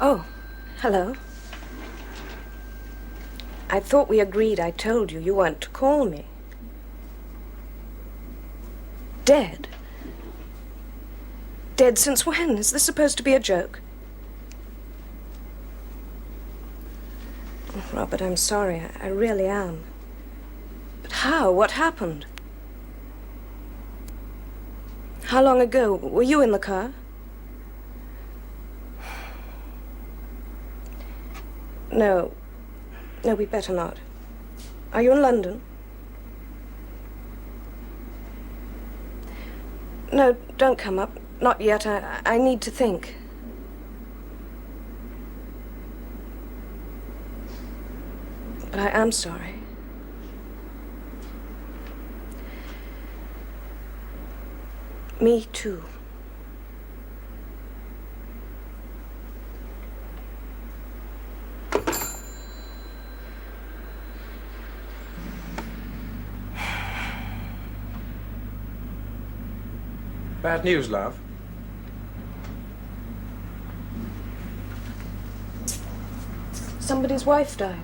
Oh, hello. I thought we agreed I told you weren't to call me. Dead? Dead since when? Is this supposed to be a joke? Oh, Robert, I'm sorry. I really am. But how? What happened? How long ago? Were you in the car? No. No, we'd better not. Are you in London? No, don't come up. Not yet. I need to think. But I am sorry. Me too. Bad news, love. Somebody's wife died.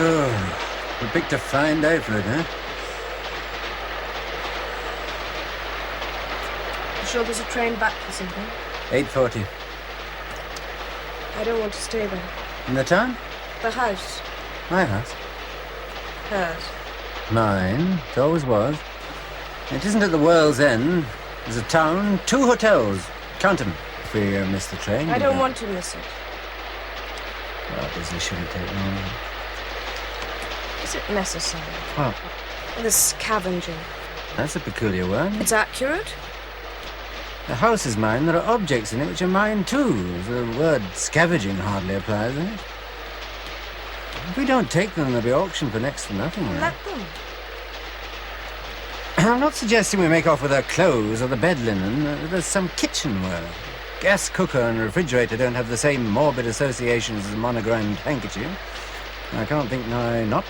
Oh, we picked a fine day for it, huh? You sure there's a train back for something? 8:40. I don't want to stay there. In the town? The house. My house. Hers. Mine. It always was. It isn't at the world's end. There's a town, 2 hotels. Count 'em. If we miss the train... I don't want to miss it. Well, this shouldn't take long. Is it necessary? What? The scavenging. That's a peculiar word. It's accurate. The house is mine. There are objects in it which are mine too. The word scavenging hardly applies, does it? If we don't take them, they'll be auctioned for next to nothing. Right? Let them. I'm not suggesting we make off with our clothes or the bed linen. There's some kitchenware. Gas cooker and refrigerator don't have the same morbid associations as a monogrammed handkerchief. I can't think why not.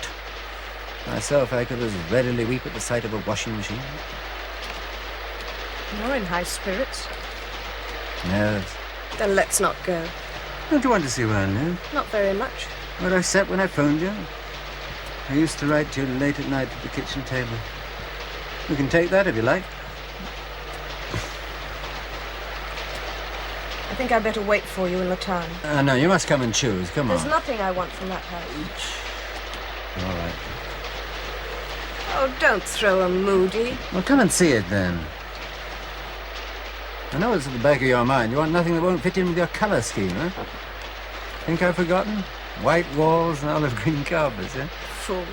Myself, I could as readily weep at the sight of a washing machine. You're in high spirits. Nerves. Then let's not go. Don't you want to see where I live? Not very much. Where I slept when I phoned you? I used to write to you late at night at the kitchen table. You can take that if you like. I think I'd better wait for you in the town. No, you must come and choose. Come There's on. nothing I want from that house. All right. Oh, don't throw a moody. Well, come and see it then. I know it's at the back of your mind. You want nothing that won't fit in with your colour scheme, huh? Think I've forgotten? White walls and olive green carpets, eh? Fool.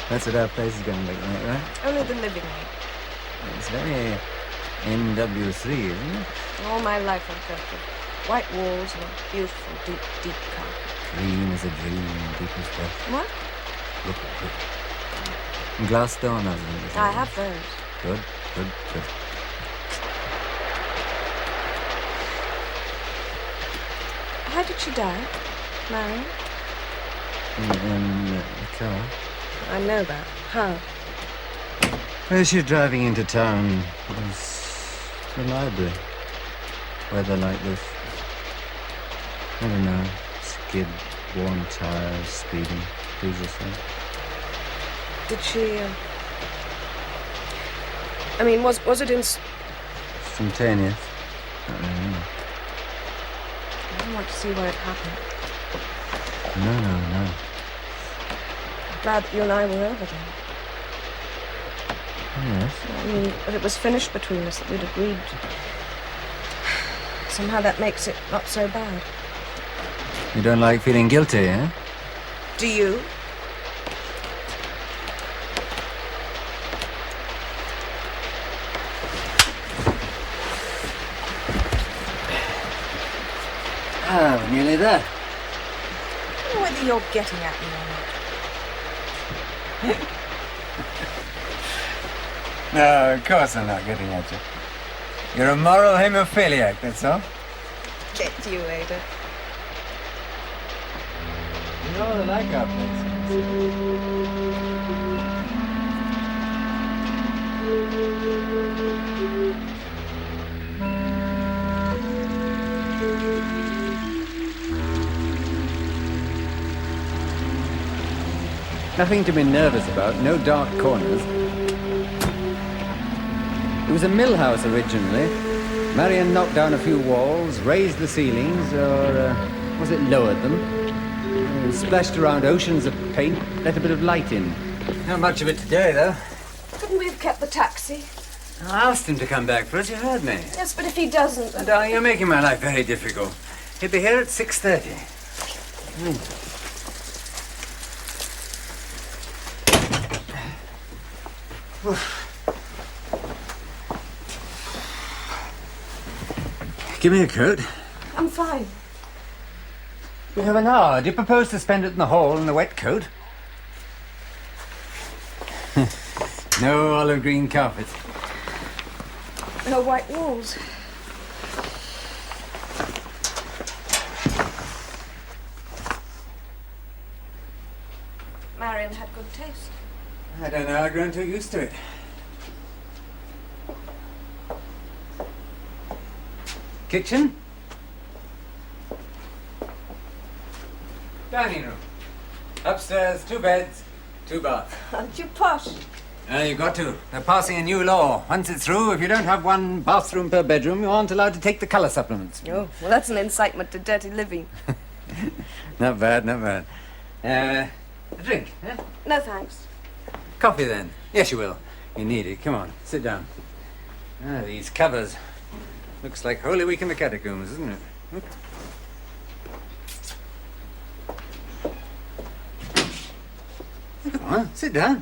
That's what our place is going to look like, right? Only the living room. It's very NW3, isn't it? All my life I've got the white walls and a beautiful, deep, deep carpet. Green as a dream, deep as death. What? Look. And glass doorknobs. I have those. Good. How did she die, Marion? In the car. I know that. How? As you're driving into town, there's the library. Weather like this. I don't know. Skid, worn tires, speeding. Please yourself. Did she, I mean, was it Instantaneous. Not really, no. I don't want to see where it happened. No. I'm glad that you and I were over there. Yes. I mean, that it was finished between us, that we'd agreed. Somehow that makes it not so bad. You don't like feeling guilty, eh? Do you? Oh, nearly there. I don't know whether you're getting at me or not. No, of course I'm not getting at you. You're a moral hemophiliac, that's all. Get you, Ada. You know I like our place. Nothing to be nervous about, no dark corners. It was a mill house originally. Marion knocked down a few walls, raised the ceilings, or was it lowered them? Splashed around oceans of paint, let a bit of light in. Not much of it today, though. Couldn't we have kept the taxi? I asked him to come back for us, you heard me. Yes, but if he doesn't... Darling, you're making my life very difficult. He'll be here at 6:30. Give me a coat. I'm fine. We have an hour. Do you propose to spend it in the hall in the wet coat? No olive green carpet. No white walls. Marion had good taste. I don't know. I've grown too used to it. Kitchen? Dining room. Upstairs, 2 beds, 2 baths. Aren't you posh? You've got to. They're passing a new law. Once it's through, if you don't have 1 bathroom per bedroom, you aren't allowed to take the colour supplements. Oh, well, that's an incitement to dirty living. Not bad, not bad. A drink, eh? No, thanks. Coffee, then. Yes, you will. You need it. Come on, sit down. These covers. Looks like Holy Week in the catacombs, isn't it? Look. Come on, sit down.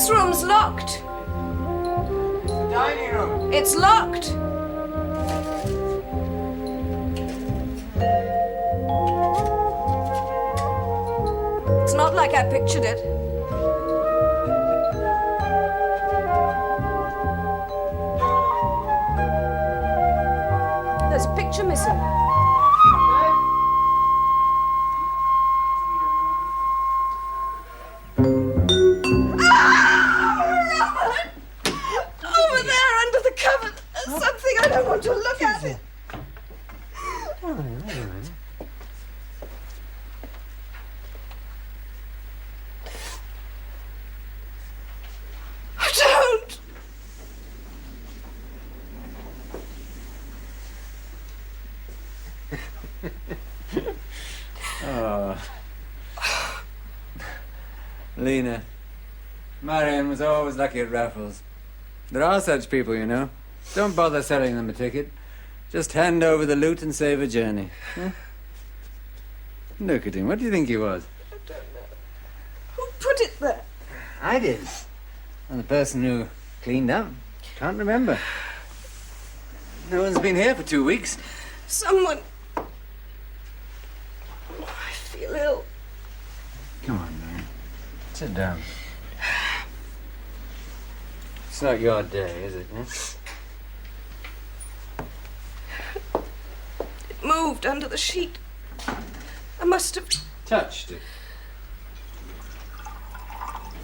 This room's locked. Dining room. It's locked. It's not like I pictured it. There's a picture missing. Over there, under the cupboard. There's something I don't want to look at. It. I don't. Oh. Lena. Marion was always lucky at raffles. There are such people, you know. Don't bother selling them a ticket. Just hand over the loot and save a journey. Huh? Look at him. What do you think he was? I don't know. Who put it there? I did. And the person who cleaned up. Can't remember. No one's been here for 2 weeks. Someone. Oh, I feel ill. Come on, man. Sit down. It's not your day, is it? Huh? It moved under the sheet. I must have. Touched it.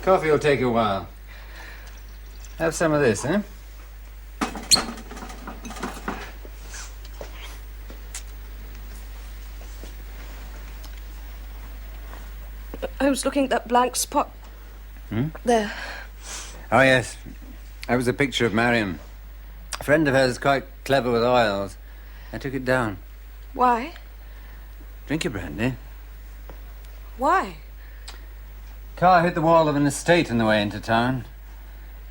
Coffee will take a while. Have some of this, huh? I was looking at that blank spot. There. Oh, yes. That was a picture of Marion. A friend of hers quite clever with oils. I took it down. Why? Drink your brandy. Why? Car hit the wall of an estate on the way into town.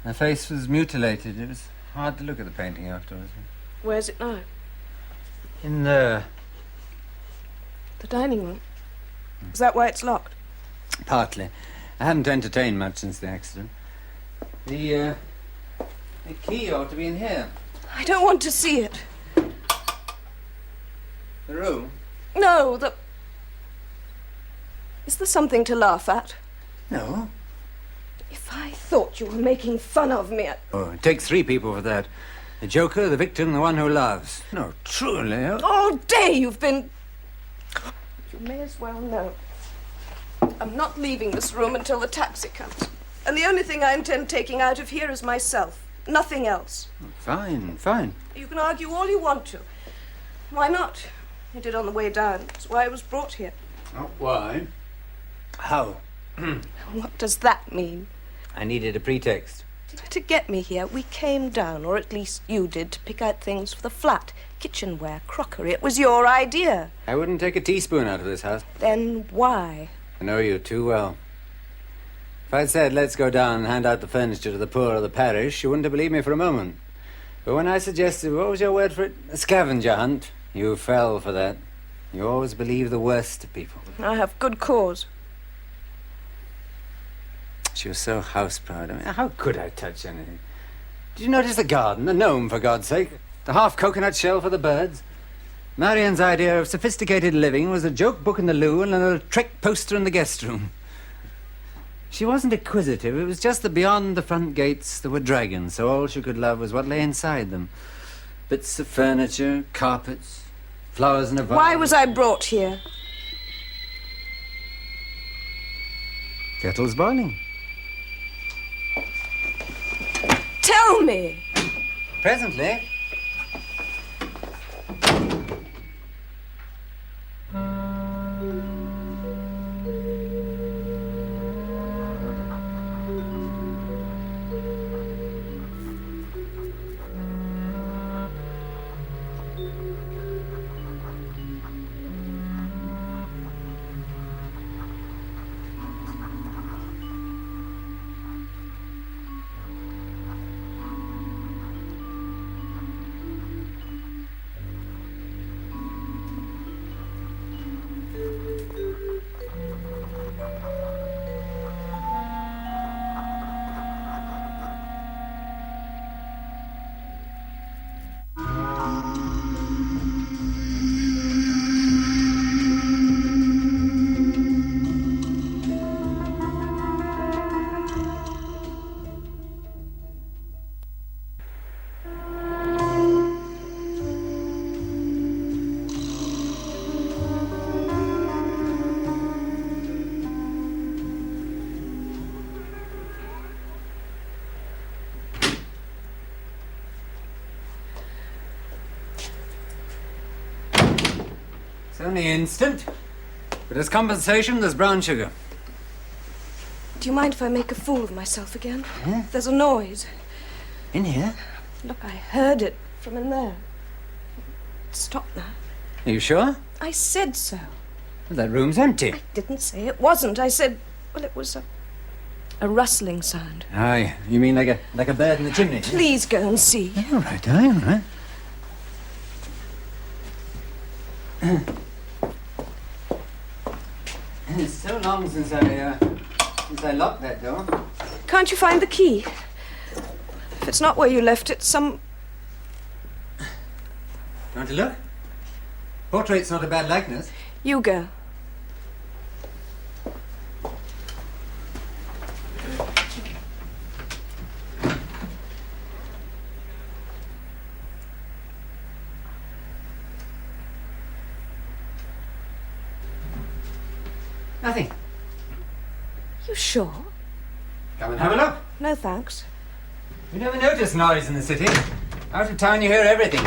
Her face was mutilated. It was hard to look at the painting afterwards. Where's it now? In there. The dining room. Is that why it's locked? Partly. I haven't entertained much since the accident. The key ought to be in here. I don't want to see it. The room? No, the... Is there something to laugh at? No. If I thought you were making fun of me, Oh, it takes 3 people for that. The joker, the victim, the one who loves. No, truly. all day you've been... You may as well know. I'm not leaving this room until the taxi comes. And the only thing I intend taking out of here is myself. Nothing else. Fine, fine. You can argue all you want to. Why not? You did on the way down. That's why I was brought here. Oh, why? How? What does that mean? I needed a pretext. To get me here, we came down, or at least you did, to pick out things for the flat. Kitchenware, crockery. It was your idea. I wouldn't take a teaspoon out of this house. Then why? I know you too well. If I'd said, let's go down and hand out the furniture to the poor of the parish, you wouldn't have believed me for a moment. But when I suggested, what was your word for it? A scavenger hunt, you fell for that. You always believe the worst of people. I have good cause. She was so house-proud. I mean, how could I touch anything? Did you notice the garden? The gnome, for God's sake. The half-coconut shell for the birds. Marion's idea of sophisticated living was a joke book in the loo and a little trick poster in the guest room. She wasn't acquisitive. It was just that beyond the front gates there were dragons, so all she could love was what lay inside them. Bits of furniture, carpets, flowers in a vase. Why was I brought here? Kettle's boiling. Tell me! Presently. It's only instant. But as compensation, there's brown sugar. Do you mind if I make a fool of myself again? Yeah? There's a noise. In here? Look, I heard it from in there. Stop now. Are you sure? I said so. Well, that room's empty. I didn't say it wasn't. I said, well, it was a rustling sound. Aye, you mean like a bird in the chimney? Please go and see. All right, all right. It's so long since I locked that door. Can't you find the key? If it's not where you left it, You want to look? Portrait's not a bad likeness. You go. Nothing. You sure? Come and have a look. No, thanks. You never notice noise in the city. Out of town you hear everything.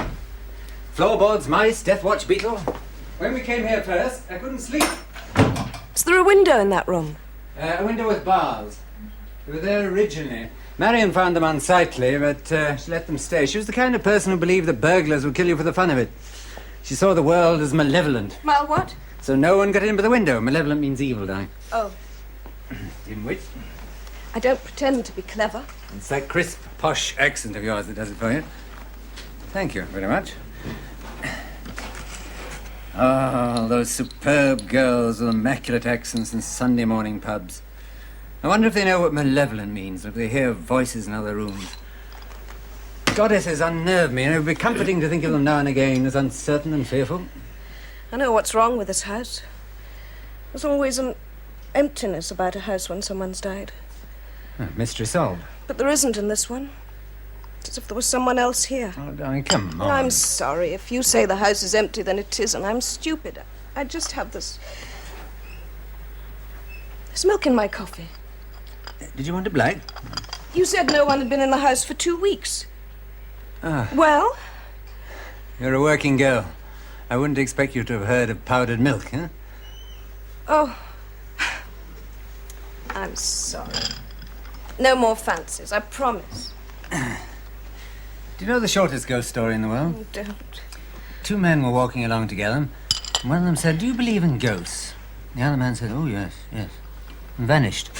Floorboards, mice, death watch beetle. When we came here first, I couldn't sleep. Is there a window in that room? A window with bars. They were there originally. Marion found them unsightly, but she let them stay. She was the kind of person who believed that burglars would kill you for the fun of it. She saw the world as malevolent. Well, what? So no one got in by the window. Malevolent means evil, darling. Oh, In which? I don't pretend to be clever. It's that crisp, posh accent of yours that does it for you. Thank you very much. Oh, those superb girls with immaculate accents in Sunday morning pubs. I wonder if they know what malevolent means, if they hear voices in other rooms. Goddesses unnerve me, and it would be comforting to think of them now and again as uncertain and fearful. I know what's wrong with this house. There's always an emptiness about a house when someone's died. Mystery solved. But there isn't in this one. It's as if there was someone else here. Oh, darling, come on. I'm sorry. If you say the house is empty, then it is, and I'm stupid. I just have this... There's milk in my coffee. Did you want a black? You said no one had been in the house for 2 weeks. Ah. Well? You're a working girl. I wouldn't expect you to have heard of powdered milk, huh? Oh. I'm sorry. No more fancies, I promise. Do you know the shortest ghost story in the world? Oh, don't. 2 men were walking along together, and one of them said, "Do you believe in ghosts?" The other man said, "Oh, yes, yes," and vanished.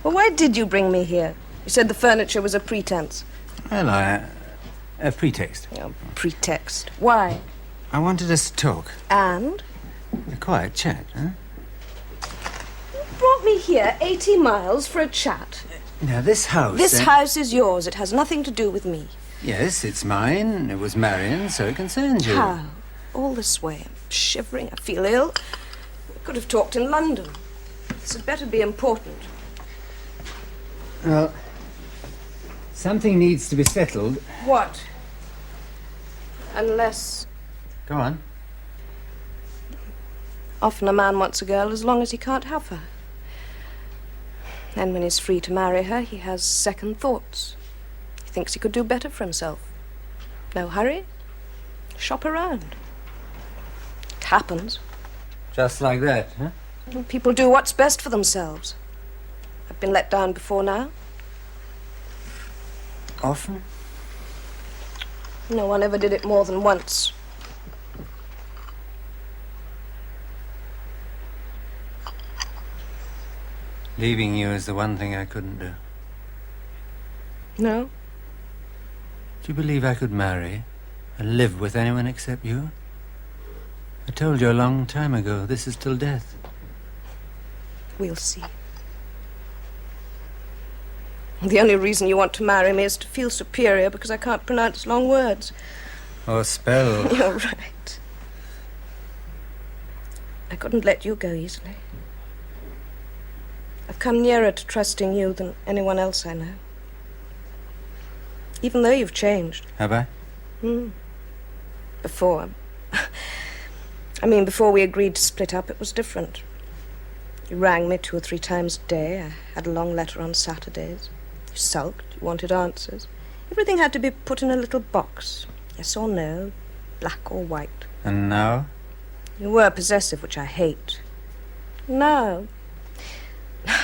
Well, why did you bring me here? You said the furniture was a pretense. Well, a pretext. A pretext. Why? I wanted us to talk. And? A quiet chat, huh? You brought me here 80 miles for a chat. Now, this house... This house is yours. It has nothing to do with me. Yes, it's mine. It was Marion's, so it concerns you. How? All this way. I'm shivering. I feel ill. We could have talked in London. This had better be important. Well, something needs to be settled. What? Unless... Go on. Often a man wants a girl as long as he can't have her. Then when he's free to marry her, he has second thoughts. He thinks he could do better for himself. No hurry. Shop around. It happens. Just like that, huh? People do what's best for themselves. I've been let down before now. Often? No one ever did it more than once. Leaving you is the one thing I couldn't do. No? Do you believe I could marry and live with anyone except you? I told you a long time ago, this is till death. We'll see. The only reason you want to marry me is to feel superior because I can't pronounce long words. Or spell. You're right. I couldn't let you go easily. I've come nearer to trusting you than anyone else I know. Even though you've changed. Have I? Before. I mean, before we agreed to split up, it was different. You rang me 2 or 3 times a day. I had a long letter on Saturdays. You sulked. You wanted answers. Everything had to be put in a little box. Yes or no. black or white. And now? You were possessive, which I hate. No.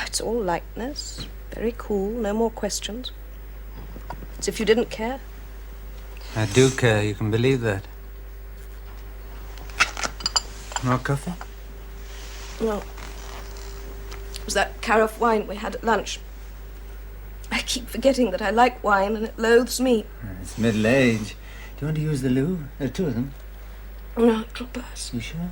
It's all lightness. Very cool, no more questions. As if you didn't care. I do care, you can believe that. More coffee? No. It was that carafe wine we had at lunch. I keep forgetting that I like wine and it loathes me. It's middle age. Do you want to use the loo? There are two of them. No, it'll burst. You sure?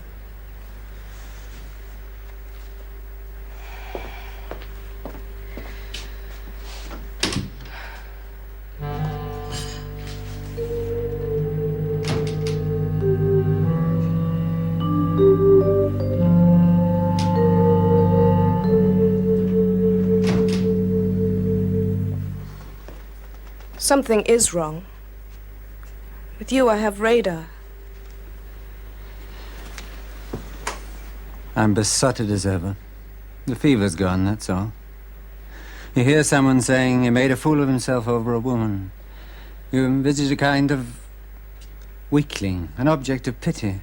Something is wrong. With you, I have radar. I'm besotted as ever. The fever's gone, that's all. You hear someone saying he made a fool of himself over a woman. You envisage a kind of weakling, an object of pity.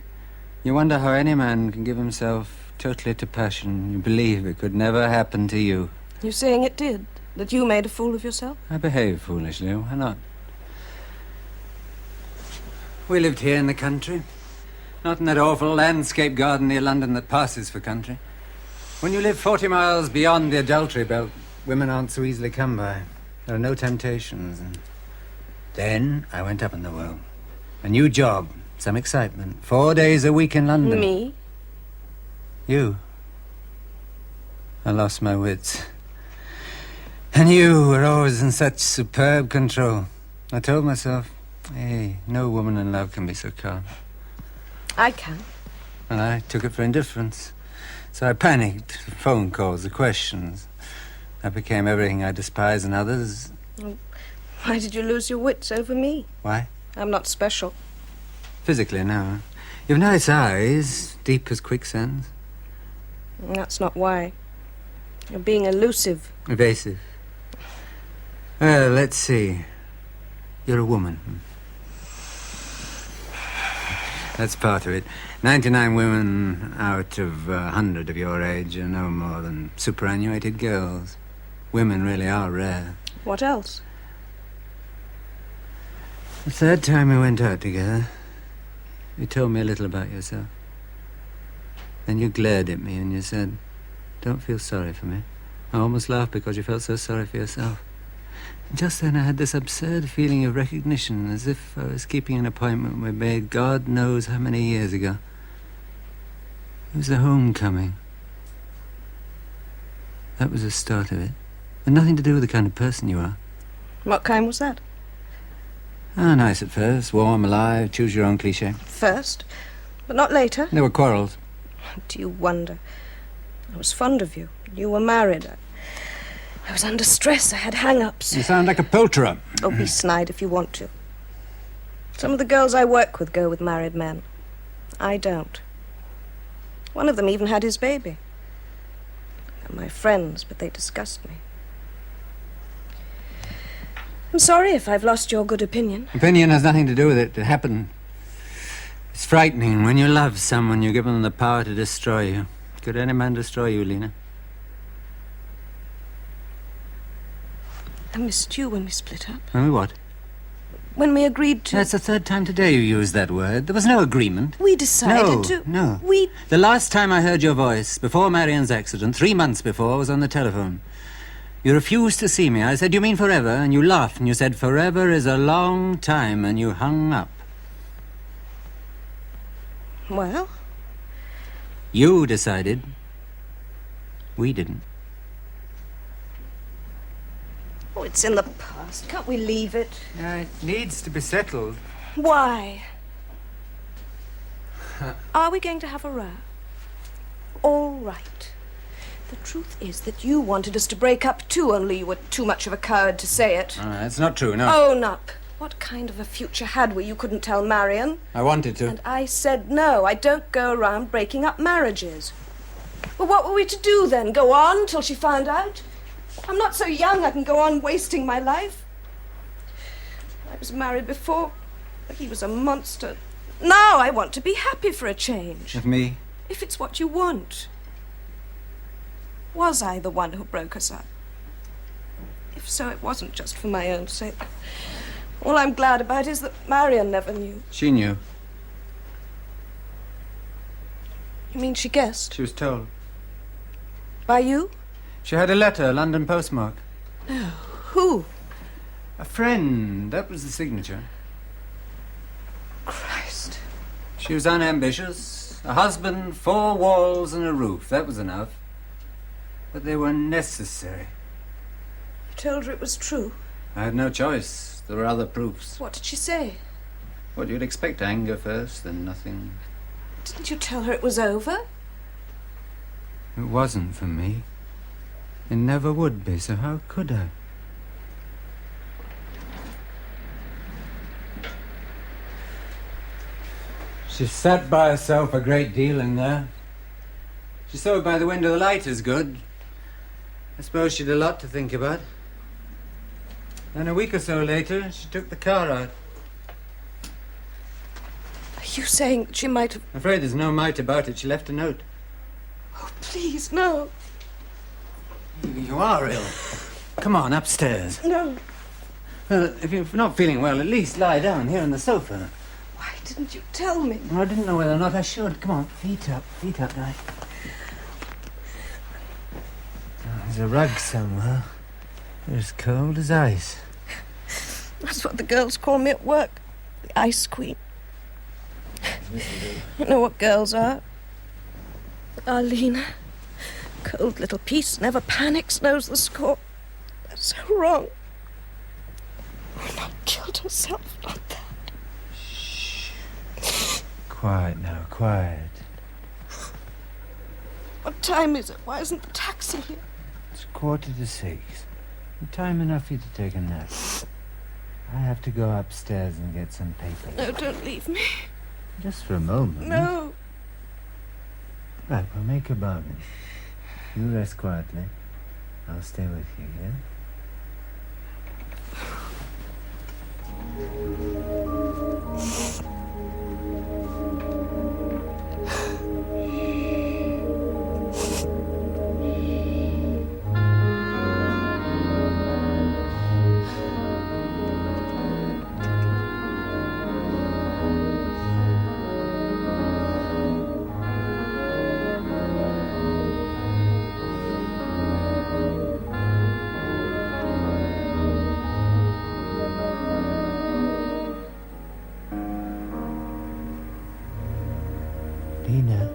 You wonder how any man can give himself totally to passion. You believe it could never happen to you. You're saying it did? That you made a fool of yourself? I behaved foolishly, why not? We lived here in the country. Not in that awful landscape garden near London that passes for country. When you live 40 miles beyond the adultery belt, women aren't so easily come by. There are no temptations. And then I went up in the world. A new job, some excitement. 4 days a week in London. Me? You. I lost my wits. And you were always in such superb control. I told myself, hey, no woman in love can be so calm. I can. And I took it for indifference. So I panicked. Phone calls, the questions. I became everything I despise in others. Why did you lose your wits over me? Why? I'm not special. Physically, no. You've nice eyes, deep as quicksands. That's not why. You're being elusive. Evasive. Well, let's see. You're a woman. That's part of it. 99 women out of 100 of your age are no more than superannuated girls. Women really are rare. What else? The third time we went out together, you told me a little about yourself. Then you glared at me and you said, don't feel sorry for me. I almost laughed because you felt so sorry for yourself. And just then I had this absurd feeling of recognition, as if I was keeping an appointment we made God knows how many years ago. It was the homecoming. That was the start of it. And nothing to do with the kind of person you are. What kind was that? Ah, nice at first, warm, alive, choose your own cliché. First, but not later. There were quarrels. Do you wonder? I was fond of you. You were married. I was under stress. I had hang-ups. You sound like a poulterer. Oh, be snide if you want to. Some of the girls I work with go with married men. I don't. One of them even had his baby. They're my friends, but they disgust me. I'm sorry if I've lost your good opinion. Opinion has nothing to do with it. It happened. It's frightening. When you love someone, you give them the power to destroy you. Could any man destroy you, Lena? I missed you when we split up. When we what? When we agreed to... That's the third time today you used that word. There was no agreement. We decided to... No. We... The last time I heard your voice, before Marian's accident, 3 months before, was on the telephone. You refused to see me. I said, you mean forever? And you laughed and you said, forever is a long time, and you hung up. Well? You decided. We didn't. Oh, it's in the past. Can't we leave it? It needs to be settled. Why? Are we going to have a row? All right. The truth is that you wanted us to break up too, only you were too much of a coward to say it. That's not true, no. Own up. What kind of a future had we you couldn't tell Marian? I wanted to. And I said no, I don't go around breaking up marriages. Well, what were we to do then? Go on till she found out? I'm not so young I can go on wasting my life. I was married before, but he was a monster. Now I want to be happy for a change. With me? If it's what you want. Was I the one who broke us up? If so, it wasn't just for my own sake. All I'm glad about is that Marion never knew. She knew. You mean she guessed? She was told. By you? She had a letter, a London postmark. No. Who? A friend. That was the signature. Christ. She was unambitious. A husband, 4 walls and a roof. That was enough. But they were necessary. You told her it was true? I had no choice. There were other proofs. What did she say? What you'd expect. Anger first, then nothing. Didn't you tell her it was over? It wasn't for me. It never would be, so how could I? She sat by herself a great deal in there. She saw it by the window. The light is good. I suppose she'd a lot to think about. Then a week or so later, she took the car out. Are you saying that she might have... I'm afraid there's no might about it. She left a note. Oh, please, no. You are ill. Come on, upstairs. No. Well, if you're not feeling well, at least lie down here on the sofa. Why didn't you tell me? I didn't know whether or not I should. Come on, feet up, Di. There's a rug somewhere. They're as cold as ice. That's what the girls call me at work. The Ice Queen. You know what girls are? Arlene. Cold little piece, never panics, knows the score. That's so wrong. Oh, not killed herself, not that. Shh. Quiet now, quiet. What time is it? Why isn't the taxi here? It's 6:45. Time enough for you to take a nap. I have to go upstairs and get some papers. No, don't leave me. Just for a moment. No. Right, we'll make a bargain. You rest quietly. I'll stay with you, yeah? Lena.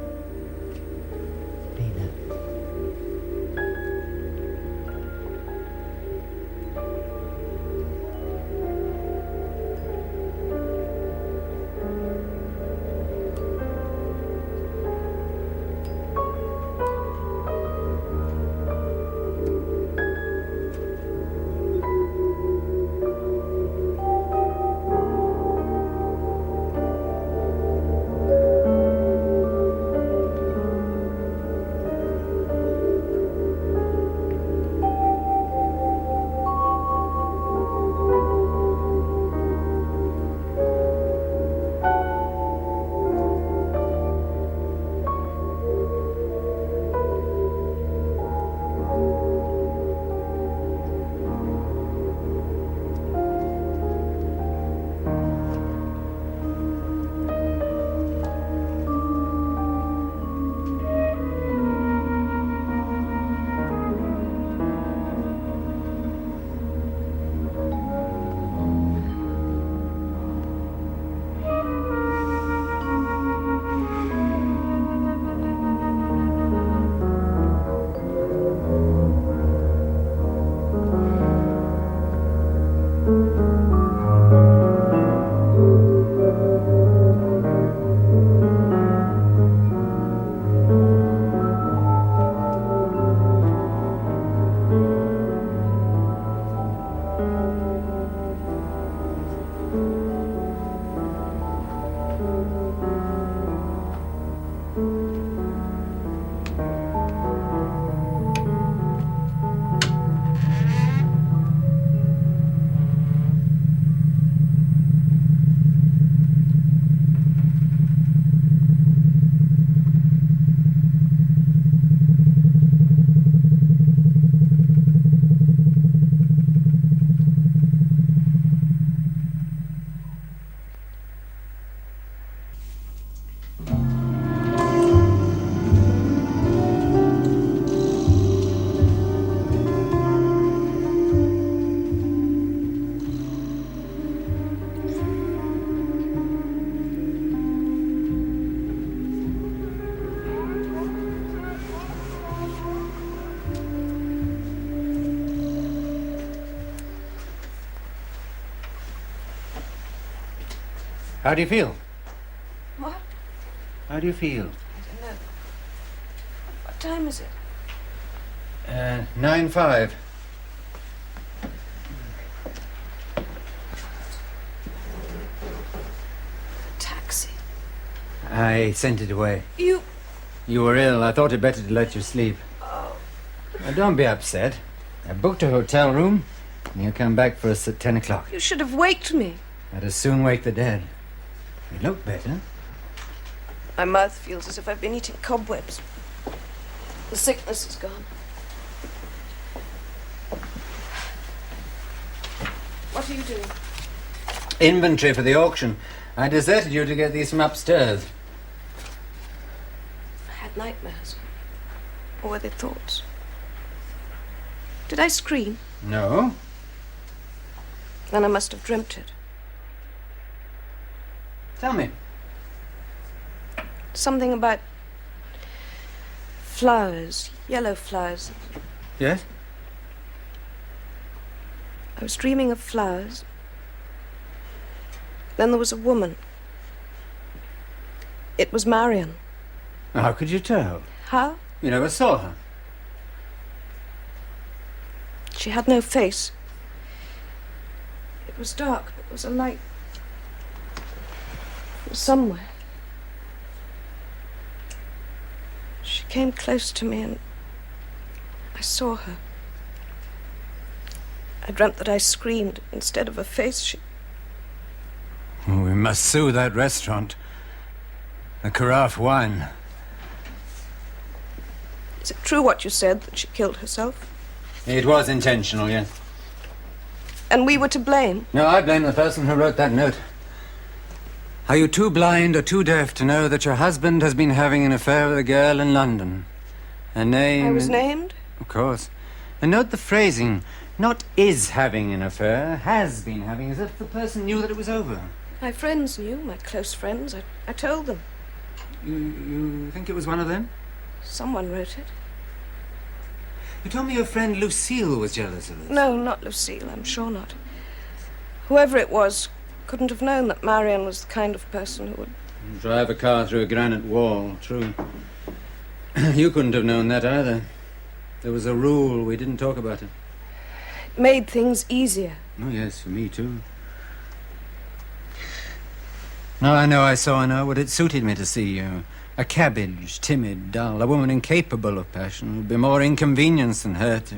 How do you feel? What? How do you feel? I don't know. What time is it? 9:05. Taxi. I sent it away. You... You were ill. I thought it better to let you sleep. Oh, Now, don't be upset. I booked a hotel room, and you'll come back for us at 10 o'clock. you should have waked me. I'd as soon wake the dead. You look better. My mouth feels as if I've been eating cobwebs. The sickness is gone. What are you doing? Inventory for the auction. I deserted you to get these from upstairs. I had nightmares. Or were they thoughts? Did I scream? No. Then I must have dreamt it. Tell me. Something about flowers, yellow flowers. Yes? I was dreaming of flowers. Then there was a woman. It was Marion. How could you tell? How? You never saw her. She had no face. It was dark, but there was a light. It was somewhere. She came close to me and I saw her. I dreamt that I screamed. Instead of a face, she... Oh, we must sue that restaurant. The carafe wine. Is it true what you said, that she killed herself? It was intentional, yes. And we were to blame? No, I blame the person who wrote that note. Are you too blind or too deaf to know that your husband has been having an affair with a girl in London? Her name... I was named? Of course. And note the phrasing. Not is having an affair, has been having, as if the person knew that it was over. My friends knew, my close friends. I told them. You think it was one of them? Someone wrote it. You told me your friend Lucille was jealous of us. No, not Lucille, I'm sure not. Whoever it was couldn't have known that Marion was the kind of person who would... Drive a car through a granite wall, true. You couldn't have known that either. There was a rule, we didn't talk about it. It made things easier. Oh, yes, for me too. Now I know I saw in her what it suited me to see you. A cabbage, timid, dull, a woman incapable of passion would be more inconvenience than hurt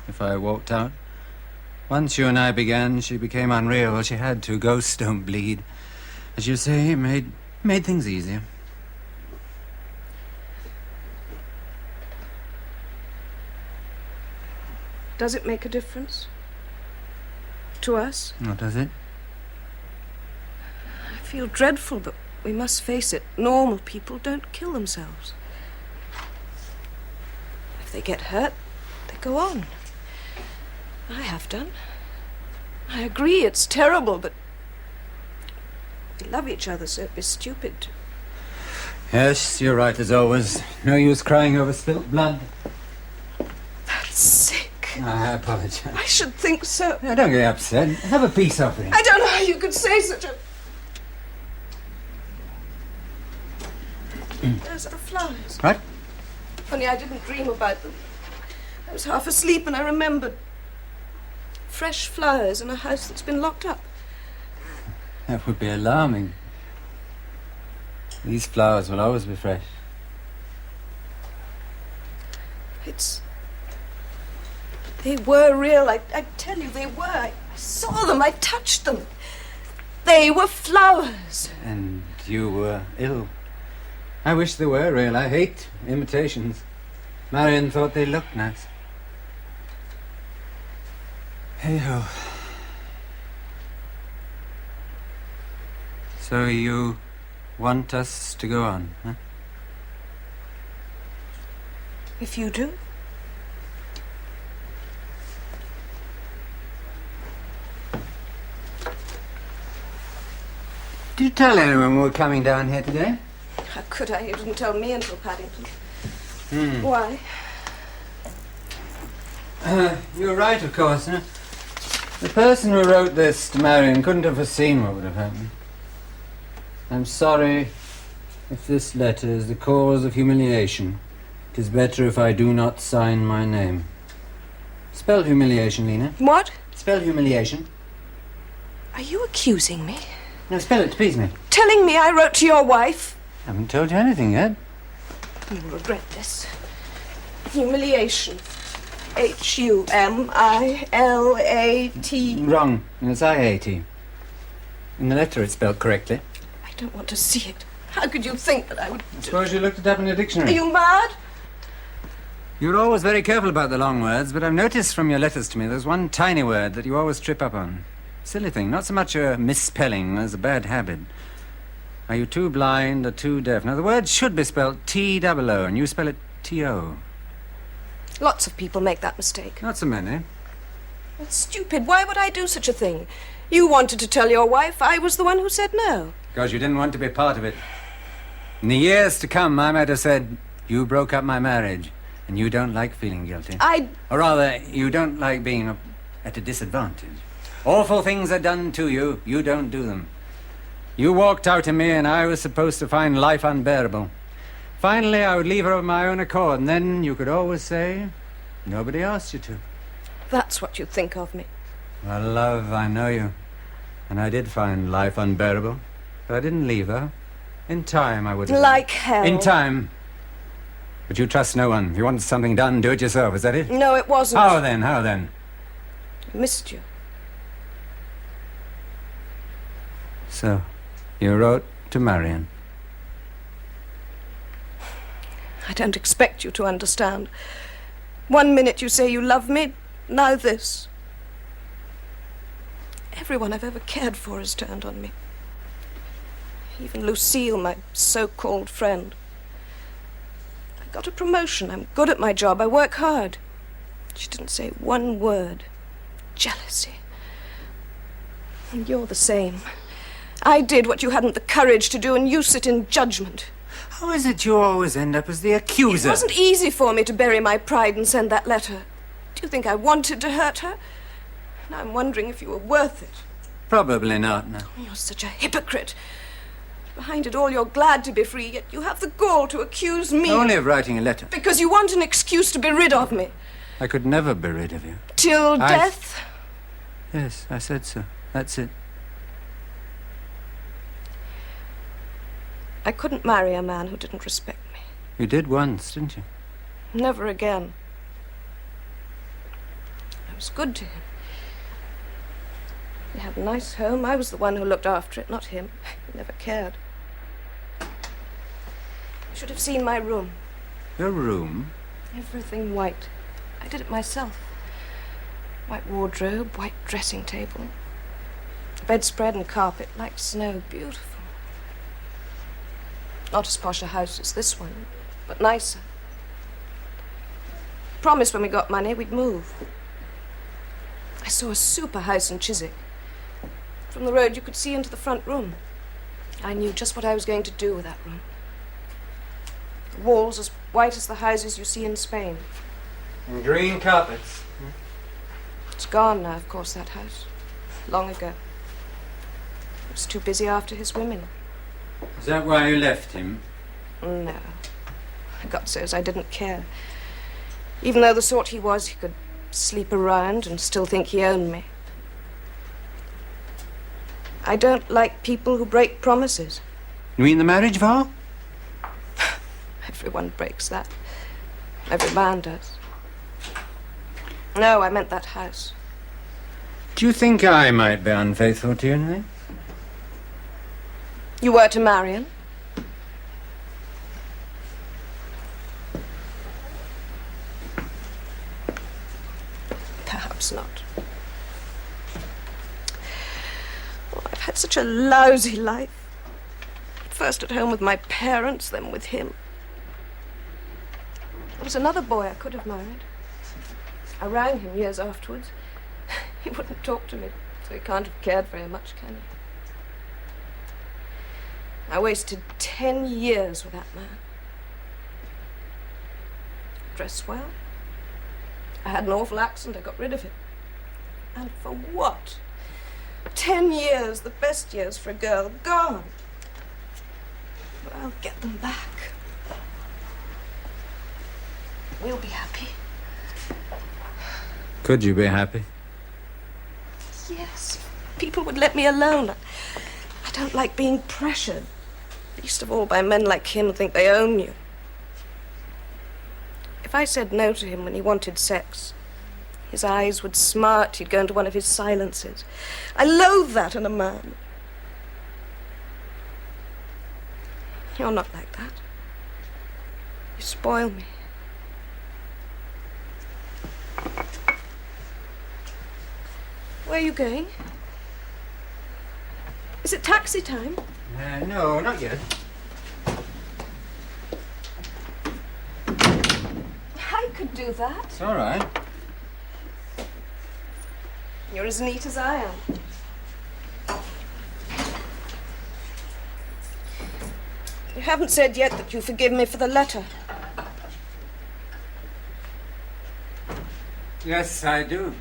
if I walked out. Once you and I began, she became unreal. She had to. Ghosts don't bleed. As you say, it made things easier. Does it make a difference? To us? What does it? I feel dreadful, but we must face it. Normal people don't kill themselves. If they get hurt, they go on. I have done. I agree, it's terrible, but we love each other, so it'd be stupid to... Yes, you're right as always. No use crying over spilt blood. That's sick. I apologize. I should think so. No, don't get upset. Have a peace offering. I don't know how you could say such a... Those are the flowers. Right? Only I didn't dream about them. I was half asleep and I remembered. Fresh flowers in a house that's been locked up. That would be alarming. These flowers will always be fresh. They were real. I tell you, they were. I saw them. I touched them. They were flowers. And you were ill. I wish they were real. I hate imitations. Marion thought they looked nice. Hey-ho. So you want us to go on, huh? If you do. Did you tell anyone we were coming down here today? How could I? You didn't tell me until Paddington. Why? You're right, of course. Huh? The person who wrote this to Marion couldn't have foreseen what would have happened. I'm sorry if this letter is the cause of humiliation. It is better if I do not sign my name. Spell humiliation, Lena. What? Spell humiliation. Are you accusing me? No, spell it to please me. Telling me I wrote to your wife? I haven't told you anything yet. You'll regret this. Humiliation. H-U-M-I-L-A-T. Wrong. It's I-A-T. In the letter it's spelled correctly. I don't want to see it. How could you think that I would... Suppose you looked it up in a Are dictionary. you mad? You're always very careful about the long words, but I've noticed from your letters to me there's one tiny word that you always trip up on. Silly thing, not so much a misspelling as a bad habit. Are you too blind or too deaf? Now, the word should be spelled T-O-O, and you spell it T-O. Lots of people make that mistake. Not so many. It's stupid. Why would I do such a thing? You wanted to tell your wife. I was the one who said no. Because you didn't want to be part of it. In the years to come, I might have said, you broke up my marriage, and you don't like feeling guilty. Or rather, you don't like being at a disadvantage. Awful things are done to you, you don't do them. You walked out on me, and I was supposed to find life unbearable. Finally, I would leave her of my own accord, and then you could always say, nobody asked you to. That's what you think of me. Well, love, I know you. And I did find life unbearable. But I didn't leave her. In time, I would have. Like hell. In time. But you trust no one. If you want something done, do it yourself. Is that it? No, it wasn't. How then? How then? I missed you. So, you wrote to Marion. I don't expect you to understand. 1 minute you say you love me, now this. Everyone I've ever cared for has turned on me. Even Lucille, my so-called friend. I got a promotion. I'm good at my job. I work hard. She didn't say one word. Jealousy. And you're the same. I did what you hadn't the courage to do, and you sit in judgment. How is it you always end up as the accuser? It wasn't easy for me to bury my pride and send that letter. Do you think I wanted to hurt her? Now I'm wondering if you were worth it. Probably not, no. You're such a hypocrite. Behind it all, you're glad to be free, yet you have the gall to accuse me. Only of writing a letter. Because you want an excuse to be rid of me. I could never be rid of you. Till death? Yes, I said so. That's it. I couldn't marry a man who didn't respect me. You did once, didn't you? Never again. I was good to him. He had a nice home. I was the one who looked after it, not him. He never cared. You should have seen my room. Your room? Everything white. I did it myself. White wardrobe, white dressing table. Bedspread and carpet like snow. Beautiful. Not as posh a house as this one, but nicer. Promised when we got money we'd move. I saw a super house in Chiswick. From the road you could see into the front room. I knew just what I was going to do with that room. The walls as white as the houses you see in Spain. And green carpets. It's gone now, of course, that house. Long ago. He was too busy after his women. Is that why you left him? No. I got so as I didn't care. Even though the sort he was, he could sleep around and still think he owned me. I don't like people who break promises. You mean the marriage vow? Everyone breaks that. Every man does. No, I meant that house. Do you think I might be unfaithful to you, anything? You were to Marion? Perhaps not. Oh, I've had such a lousy life. First at home with my parents, then with him. There was another boy I could have married. I rang him years afterwards. He wouldn't talk to me, so he can't have cared very much, can he? I wasted 10 years with that man. Dressed well. I had an awful accent, I got rid of it. And for what? 10 years, the best years for a girl, gone. But I'll get them back. We'll be happy. Could you be happy? Yes, people would let me alone. I don't like being pressured. Least of all by men like him who think they own you. If I said no to him when he wanted sex, his eyes would smart, he'd go into one of his silences. I loathe that in a man. You're not like that. You spoil me. Where are you going? Is it taxi time? No, not yet. I could do that. It's all right. You're as neat as I am. You haven't said yet that you forgive me for the letter. Yes, I do.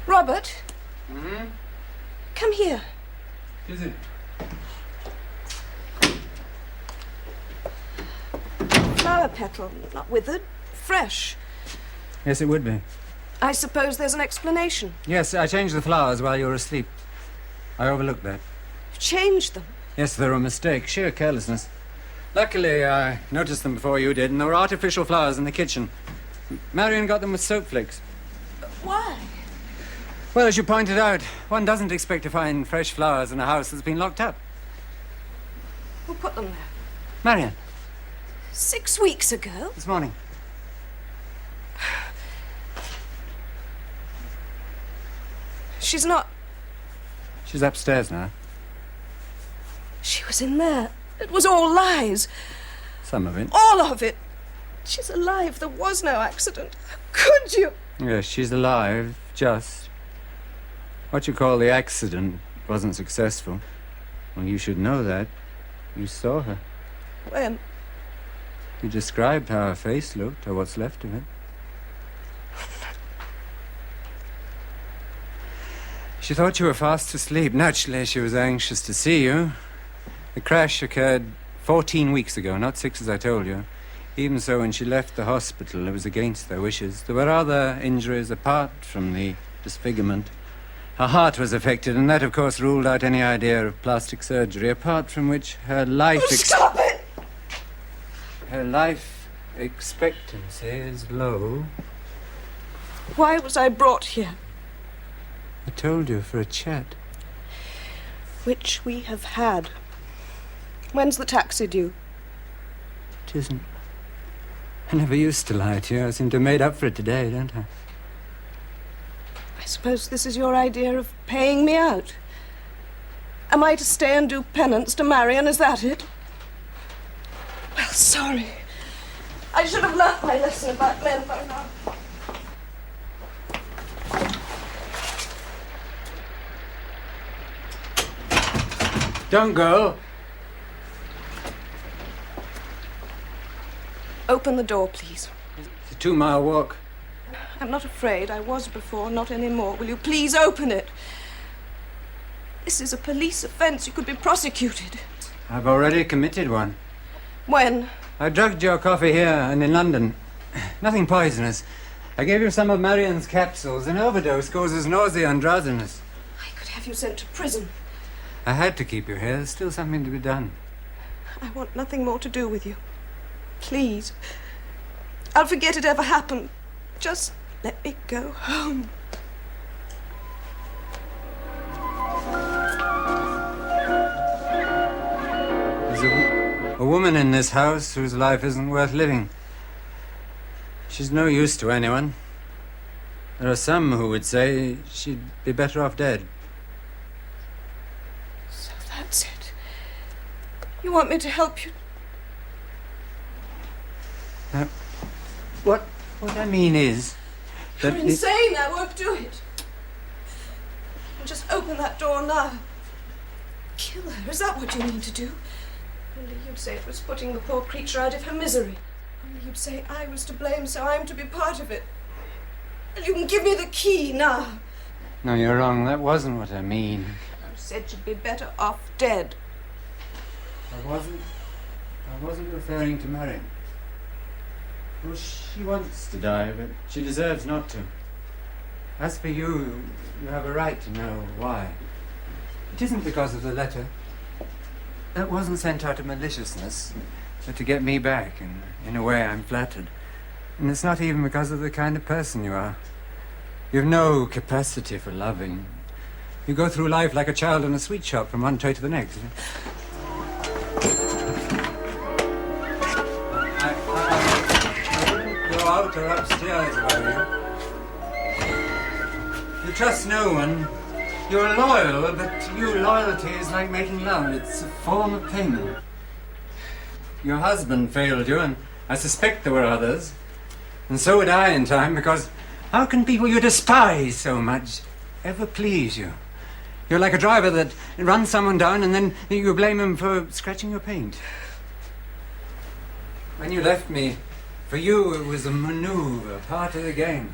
Robert, Hmm? come here. Is it? Flower petal, not withered, fresh. Yes, it would be. I suppose there's an explanation. Yes, I changed the flowers while you were asleep. I overlooked that. You've changed them. Yes, they were a mistake, sheer carelessness. Luckily, I noticed them before you did, and there were artificial flowers in the kitchen. Marion got them with soap flakes. Why? Well, as you pointed out, one doesn't expect to find fresh flowers in a house that's been locked up. Who put them there? Marion, 6 weeks ago? this morning. She's not... She's upstairs now. She was in there. It was all lies. Some of it. All of it. She's alive. There was no accident. How could you? Yes, she's alive, just. What you call the accident wasn't successful. Well, you should know that. You saw her. When? You described how her face looked, or what's left of it. She thought you were fast asleep. Naturally, she was anxious to see you. The crash occurred 14 weeks ago, not 6 as I told you. Even so, when she left the hospital, it was against their wishes. There were other injuries apart from the disfigurement. Her heart was affected, and that, of course, ruled out any idea of plastic surgery, apart from which her life... Stop it! Her life expectancy is low. Why was I brought here? I told you, for a chat. Which we have had. When's the taxi due? It isn't. I never used to lie to you. I seem to have made up for it today, don't I? I suppose this is your idea of paying me out. Am I to stay and do penance to Marion? Is that it? Well, sorry. I should have learnt my lesson about men by now. Don't go. Open the door, please. It's a 2-mile walk. I'm not afraid. I was before, not anymore. Will you please open it? This is a police offence. You could be prosecuted. I've already committed one. When? I drugged your coffee here and in London. Nothing poisonous. I gave you some of Marion's capsules. An overdose causes nausea and drowsiness. I could have you sent to prison. I had to keep you here. There's still something to be done. I want nothing more to do with you. Please. I'll forget it ever happened. Just let me go home. There's a woman in this house whose life isn't worth living. She's no use to anyone. There are some who would say she'd be better off dead. So that's it. You want me to help you? Now, what I mean is that... You're insane. I won't do it. Just open that door now. Kill her. Is that what you mean to do? Only you'd say it was putting the poor creature out of her misery. You'd say I was to blame, so I'm to be part of it. You can give me the key now. No, you're wrong. That wasn't what I mean. You said you'd be better off dead. I wasn't referring to Marion. Well, she wants to die, but she deserves not to. As for you, you have a right to know why. It isn't because of the letter. That wasn't sent out of maliciousness, but to get me back, and in a way I'm flattered. And it's not even because of the kind of person you are. You've no capacity for loving. You go through life like a child in a sweet shop from one tray to the next. I wouldn't go out or upstairs if I were you. You trust no one. You're loyal, but to you loyalty is like making love. It's a form of payment. Your husband failed you, and I suspect there were others. And so would I in time, because how can people you despise so much ever please you? You're like a driver that runs someone down and then you blame him for scratching your paint. When you left me, for you it was a maneuver, part of the game.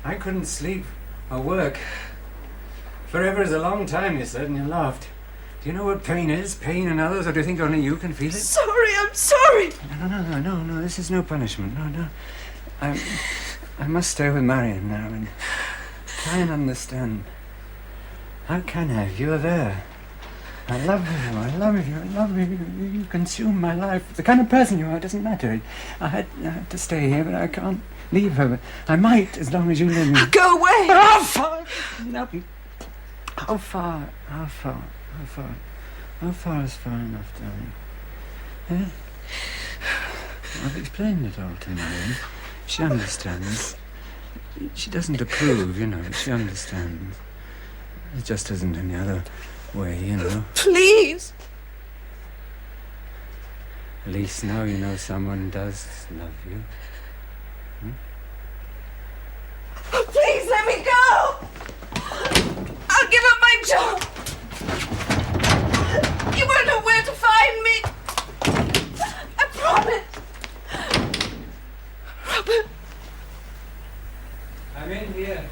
I couldn't sleep or work. Forever is a long time, you said, and you laughed. Do you know what pain is? Pain in others, or do you think only you can feel it? Sorry, I'm sorry. No, this is no punishment. No. I must stay with Marion now and try and understand. How can I if you are there? I love you. You consume my life. The kind of person you are doesn't matter. I had to stay here, but I can't leave her. But I might, as long as you let me. Go away! How far? How far is far enough, darling? Eh? I've explained it all to Marion. She understands. She doesn't approve, but she understands. It just isn't any other way, Please! At least now you know someone does love you. Please let me go! I'll give up my job! You won't know where to find me! I promise! Robert! I'm in here.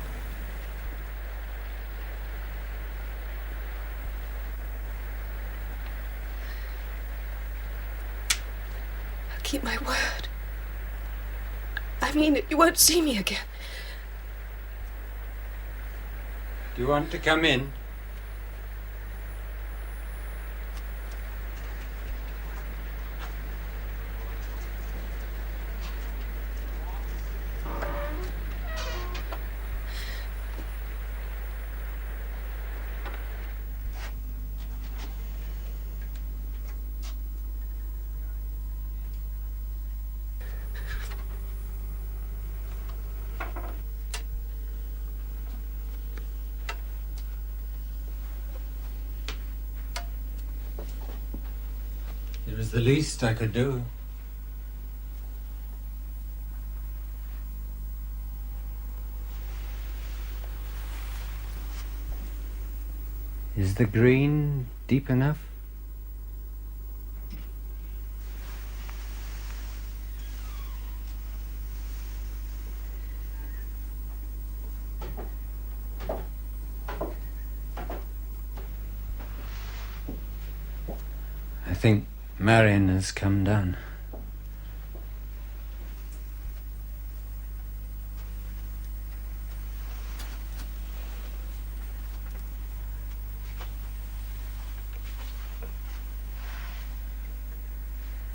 I'll keep my word. I mean it. You won't see me again. Do you want to come in? It was the least I could do. Is the green deep enough? I think Marion has come down.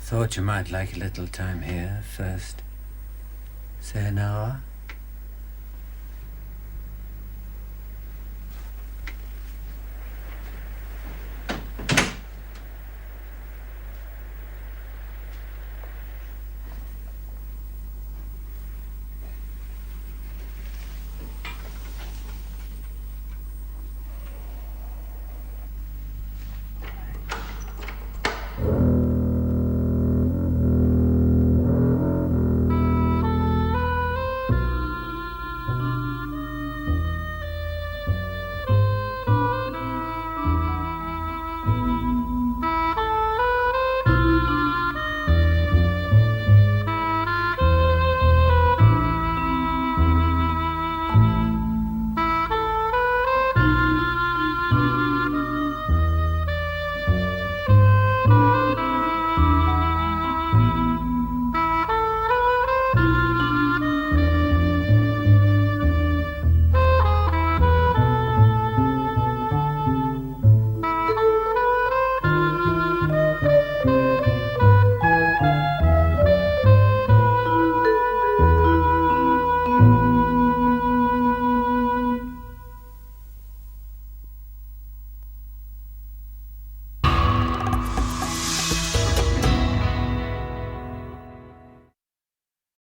Thought you might like a little time here first. Say an hour.